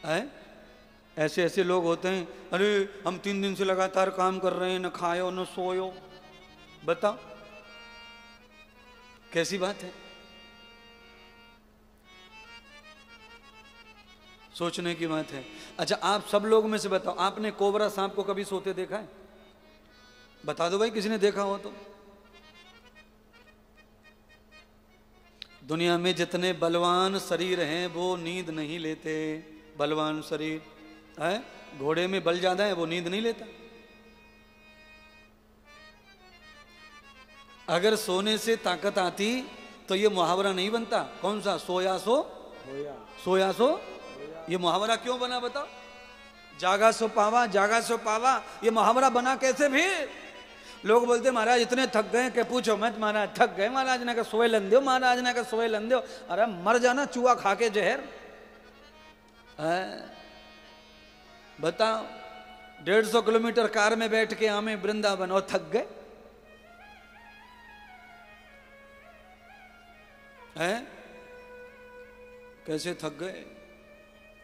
है? ऐसे ऐसे लोग होते हैं, अरे हम 3 दिन से लगातार काम कर रहे हैं, न खायो न सोयो। बताओ कैसी बात है? सोचने की बात है। अच्छा, आप सब लोग में से बताओ, आपने कोबरा सांप को कभी सोते देखा है? बता दो भाई, किसी ने देखा हो तो। दुनिया में जितने बलवान शरीर हैं वो नींद नहीं लेते। बलवान शरीर है, घोड़े में बल ज्यादा है, वो नींद नहीं लेता। अगर सोने से ताकत आती तो ये मुहावरा नहीं बनता। कौन सा? सोया सो सोया सो। ये मुहावरा क्यों बना बताओ? जागा सो पावा, जागा सो पावा, ये मुहावरा बना कैसे? भी लोग बोलते महाराज इतने थक गए कि पूछो मत, महाराज थक गए, महाराज ने कहा सोए लंदे हो, महाराज ने कहा सोए लंदे हो। अरे मर जाना चूहा खा के जहर। बताओ, 150 किलोमीटर कार में बैठ के आमे वृंदावन और थक गए हैं? कैसे थक गए?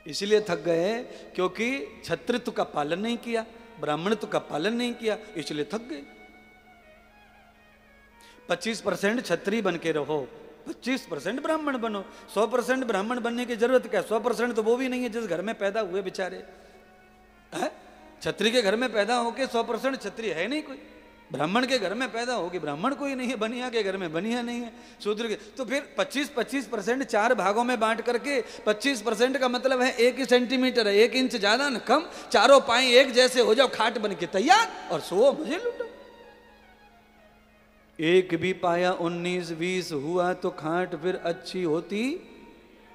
इसलिए थक गए क्योंकि क्षत्रित्व का पालन नहीं किया, ब्राह्मणत्व का पालन नहीं किया, इसलिए थक गए। 25% क्षत्रिय बन के रहो, 25% ब्राह्मण बनो। 100% ब्राह्मण बनने की जरूरत क्या? 100% तो वो भी नहीं है जिस घर में पैदा हुए बेचारे। क्षत्रिय के घर में पैदा होके 100% क्षत्रिय है नहीं कोई। ब्राह्मण के घर में पैदा होगी ब्राह्मण कोई नहीं है, बनिया के घर में बनिया नहीं है, शूद्र के। तो फिर 25% 4 भागों में बांट करके 25% का मतलब है 1 सेंटीमीटर है, 1 इंच ज्यादा न कम, चारों पाए एक जैसे हो जाओ, खाट बन के तैयार और सो मजे लूटो। एक भी पाया 19-20 हुआ तो खाट फिर अच्छी होती,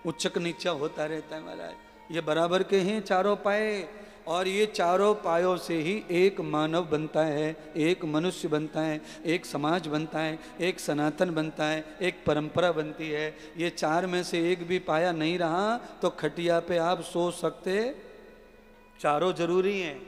उच्चक नीचा होता रहता है महाराज। ये बराबर के हैं चारों पाए, और ये चारों पायों से ही एक मानव बनता है, एक मनुष्य बनता है, एक समाज बनता है, एक सनातन बनता है, एक परंपरा बनती है। ये 4 में से एक भी पाया नहीं रहा तो खटिया पे आप सो सकते? चारों जरूरी हैं।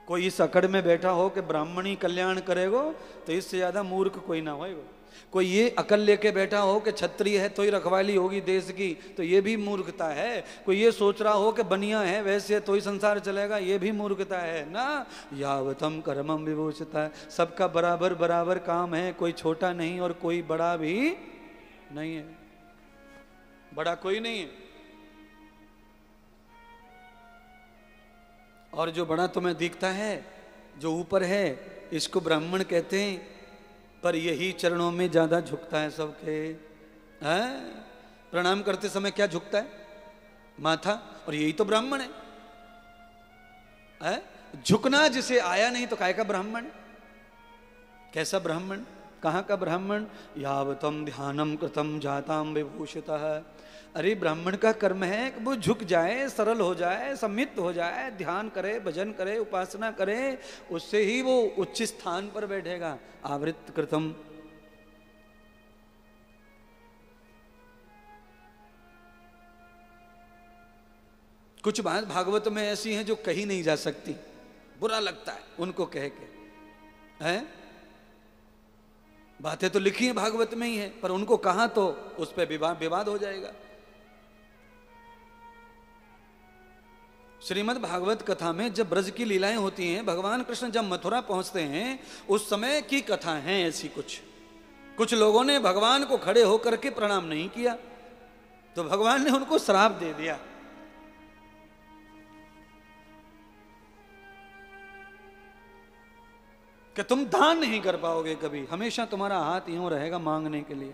कोई इस अकड़ में बैठा हो कि ब्राह्मणी कल्याण करेगो तो इससे ज्यादा मूर्ख कोई ना होएगा। कोई ये अकल लेके बैठा हो कि क्षत्रिय है तो ही रखवाली होगी देश की, तो ये भी मूर्खता है। कोई ये सोच रहा हो कि बनिया है वैसे तो ही संसार चलेगा, ये भी मूर्खता है ना। यावतम कर्मम विभूषिता, सबका बराबर बराबर काम है, कोई छोटा नहीं और कोई बड़ा भी नहीं है। बड़ा कोई नहीं है, और जो बड़ा तुम्हें दिखता है, जो ऊपर है, इसको ब्राह्मण कहते हैं, पर यही चरणों में ज्यादा झुकता है सबके। प्रणाम करते समय क्या झुकता है? माथा, और यही तो ब्राह्मण है। झुकना जिसे आया नहीं तो काय का ब्राह्मण? कैसा ब्राह्मण? कहाँ का ब्राह्मण? यावतम ध्यानम कृतम जाताम विभूषितः। अरे ब्राह्मण का कर्म है कि वो झुक जाए, सरल हो जाए, सम्मित हो जाए, ध्यान करे, भजन करे, उपासना करे, उससे ही वो उच्च स्थान पर बैठेगा। आवृत कृतम। कुछ बात भागवत में ऐसी हैं जो कही नहीं जा सकती, बुरा लगता है उनको कह के, हैं? बातें तो लिखी हैं भागवत में ही है, पर उनको कहा तो उस पर विवाद हो जाएगा। श्रीमद् भागवत कथा में जब ब्रज की लीलाएं होती हैं, भगवान कृष्ण जब मथुरा पहुंचते हैं, उस समय की कथा है ऐसी। कुछ लोगों ने भगवान को खड़े होकर के प्रणाम नहीं किया तो भगवान ने उनको श्राप दे दिया। कि तुम दान नहीं कर पाओगे कभी, हमेशा तुम्हारा हाथ यूं रहेगा मांगने के लिए,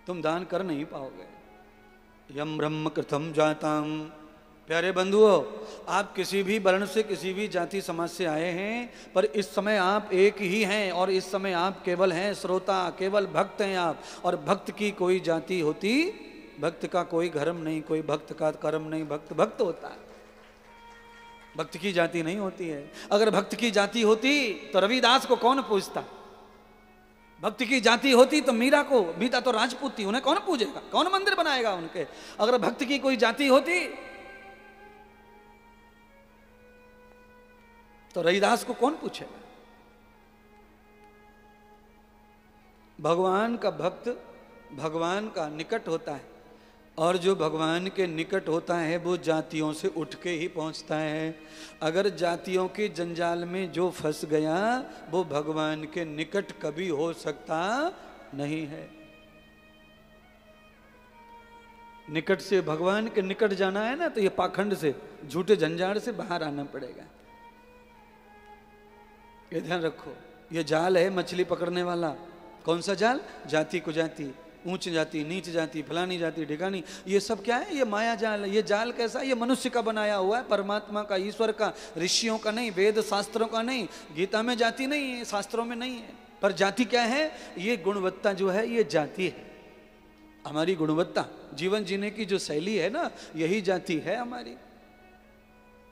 तुम दान कर नहीं पाओगे। यम ब्रह्म कृतम जाताम। प्यारे बंधुओं, आप किसी भी वर्ण से, किसी भी जाति समाज से आए हैं, पर इस समय आप एक ही हैं, और इस समय आप केवल हैं श्रोता, केवल भक्त हैं आप। और भक्त की कोई जाति होती, भक्त का कोई धर्म नहीं, कोई भक्त का कर्म नहीं, भक्त भक्त होता है, भक्त की जाति नहीं होती है। अगर भक्त की जाति होती तो रविदास को कौन पूजता? भक्त की जाति होती तो मीरा तो राजपूत थी, उन्हें कौन पूजेगा, कौन मंदिर बनाएगा उनके? अगर भक्त की कोई जाति होती तो रविदास को कौन पूछेगा? भगवान का भक्त भगवान का निकट होता है। और जो भगवान के निकट होता है वो जातियों से उठ के ही पहुंचता है। अगर जातियों के जंजाल में जो फंस गया वो भगवान के निकट कभी हो सकता नहीं है। निकट से भगवान के निकट जाना है ना, तो ये पाखंड से, झूठे झंझाड़ से बाहर आना पड़ेगा। ये ध्यान रखो, ये जाल है मछली पकड़ने वाला। कौन सा जाल? जाति को जाति, ऊंच जाति, नीच जाति, फलानी जाति, ढिकानी, ये सब क्या है? ये माया जाल है। ये जाल कैसा? ये मनुष्य का बनाया हुआ है, परमात्मा का, ईश्वर का, ऋषियों का नहीं, वेद शास्त्रों का नहीं। गीता में जाति नहीं है, शास्त्रों में नहीं है। पर जाति क्या है? ये गुणवत्ता जो है ये जाति है। हमारी गुणवत्ता, जीवन जीने की जो शैली है ना, यही जाति है हमारी।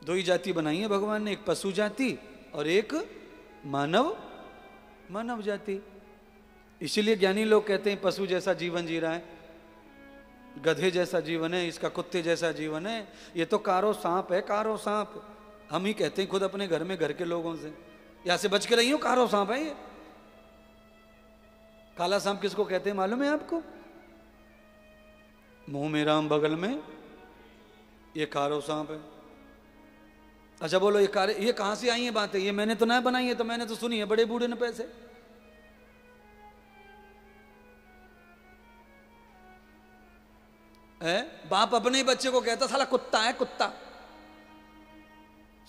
दो ही जाति बनाई है भगवान ने, एक पशु जाति और एक मानव जाति। इसीलिए ज्ञानी लोग कहते हैं पशु जैसा जीवन जी रहा है, गधे जैसा जीवन है इसका, कुत्ते जैसा जीवन है। ये तो कारो सांप है, कारो सांप। हम ही कहते हैं खुद अपने घर में, घर के लोगों से, यहां से बच के रही हो, कारो सांप है ये। काला सांप किसको कहते हैं मालूम है आपको? मुंह में राम बगल में, ये कारो सांप है। अच्छा बोलो, ये कहां से आई है बातें? ये मैंने तो ना बनाई है, तो मैंने तो सुनी है बड़े बूढ़े ने पैसे। बाप अपने ही बच्चे को कहता साला कुत्ता है, कुत्ता,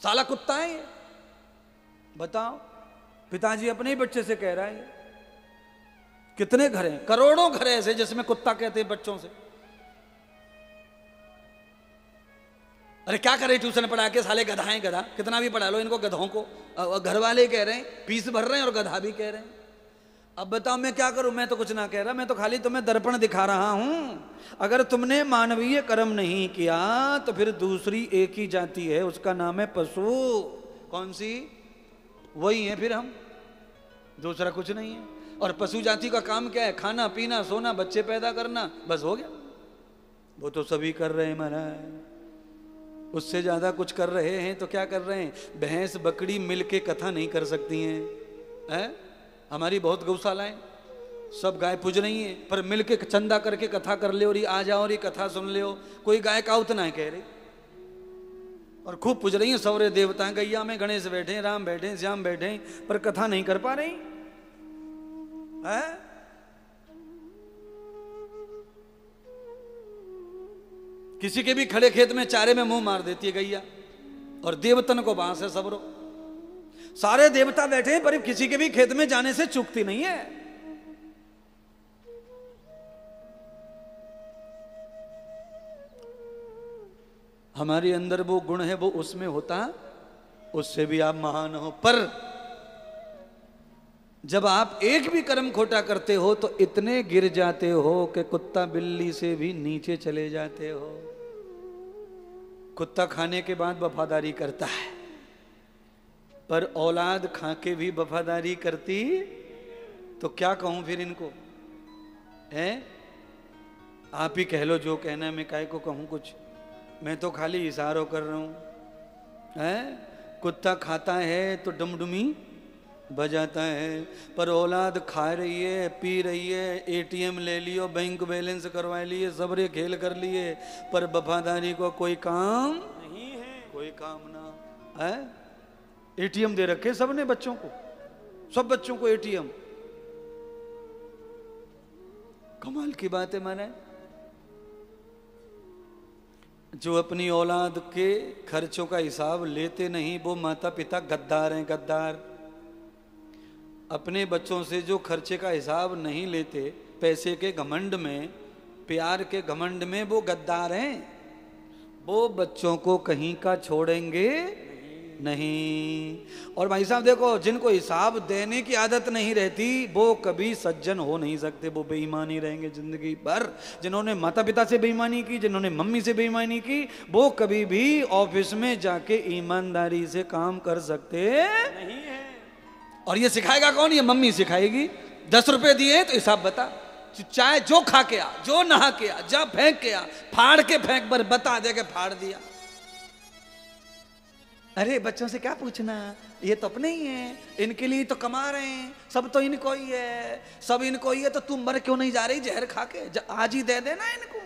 साला कुत्ता है ये। बताओ, पिताजी अपने ही बच्चे से कह रहा है। कितने घर हैं, करोड़ों घर ऐसे जिसमें कुत्ता कहते हैं बच्चों से। अरे क्या करे, ट्यूशन पढ़ा के साले गधा है, गधा। कितना भी पढ़ा लो इनको, गधों को। घर वाले कह रहे हैं, फीस भर रहे हैं, और गधा भी कह रहे हैं। अब बताओ मैं क्या करूं? मैं तो कुछ ना कह रहा, मैं तो खाली तुम्हें दर्पण दिखा रहा हूं। अगर तुमने मानवीय कर्म नहीं किया तो फिर दूसरी एक ही जाति है, उसका नाम है पशु। कौन सी? वही है फिर हम, दूसरा कुछ नहीं है। और पशु जाति का काम क्या है? खाना पीना, सोना, बच्चे पैदा करना, बस हो गया। वो तो सभी कर रहे हैं महाराज, उससे ज्यादा कुछ कर रहे हैं। तो क्या कर रहे हैं? भैंस बकरी मिलके कथा नहीं कर सकती हैं। हमारी बहुत गौशालाएं, सब गाय पूज रही हैं, पर मिलके चंदा करके कथा कर ले, और ये आ जाओ और ये कथा सुन ले। कोई गाय का उतना है कह रही, और खूब पूज रही हैं सौरे देवता। गैया में गणेश बैठे, राम बैठे, श्याम बैठे, पर कथा नहीं कर पा रही है। किसी के भी खड़े खेत में चारे में मुंह मार देती है गैया, और देवतन को बांस है सबरो। सारे देवता बैठे हैं, पर किसी के भी खेत में जाने से चूकती नहीं है। हमारे अंदर वो गुण है, वो उसमें होता, उससे भी आप महान हो। पर जब आप एक भी कर्म खोटा करते हो तो इतने गिर जाते हो कि कुत्ता बिल्ली से भी नीचे चले जाते हो। कुत्ता खाने के बाद वफादारी करता है, पर औलाद खा के भी वफादारी करती, तो क्या कहूं फिर इनको? है आप ही कह लो जो कहना है, मैं काहे को कहूं कुछ। मैं तो खाली इशारों कर रहा हूं। है कुत्ता खाता है तो डुमडुमी बजाता है, पर औलाद खा रही है, पी रही है, एटीएम ले लियो, बैंक बैलेंस करवा लिए, सबरे खेल कर लिए, पर वफादारी को कोई काम नहीं है, कोई काम ना है। एटीएम दे रखे सबने बच्चों को, सब बच्चों को एटीएम। कमाल की बात है। माने जो अपनी औलाद के खर्चों का हिसाब लेते नहीं, वो माता पिता गद्दार हैं, गद्दार। अपने बच्चों से जो खर्चे का हिसाब नहीं लेते, पैसे के घमंड में, प्यार के घमंड में, वो गद्दार हैं। वो बच्चों को कहीं का छोड़ेंगे नहीं। और भाई साहब देखो, जिनको हिसाब देने की आदत नहीं रहती वो कभी सज्जन हो नहीं सकते, वो बेईमानी रहेंगे जिंदगी भर। जिन्होंने माता पिता से बेईमानी की, जिन्होंने मम्मी से बेईमानी की, वो कभी भी ऑफिस में जाके ईमानदारी से काम कर सकते नहीं है। और ये सिखाएगा कौन? ये मम्मी सिखाएगी। 10 रुपए दिए तो हिसाब बता, चाहे जो खा के आ, जो नहा के आ, जा फेंक के आ, फाड़ के फेंक, पर बता दे के फाड़ दिया। अरे बच्चों से क्या पूछना, ये तो अपने ही हैं, इनके लिए तो कमा रहे हैं, सब तो इनको ही है, सब इनको ही है, तो तुम मर क्यों नहीं जा रही जहर खा के? आज ही दे देना इनको।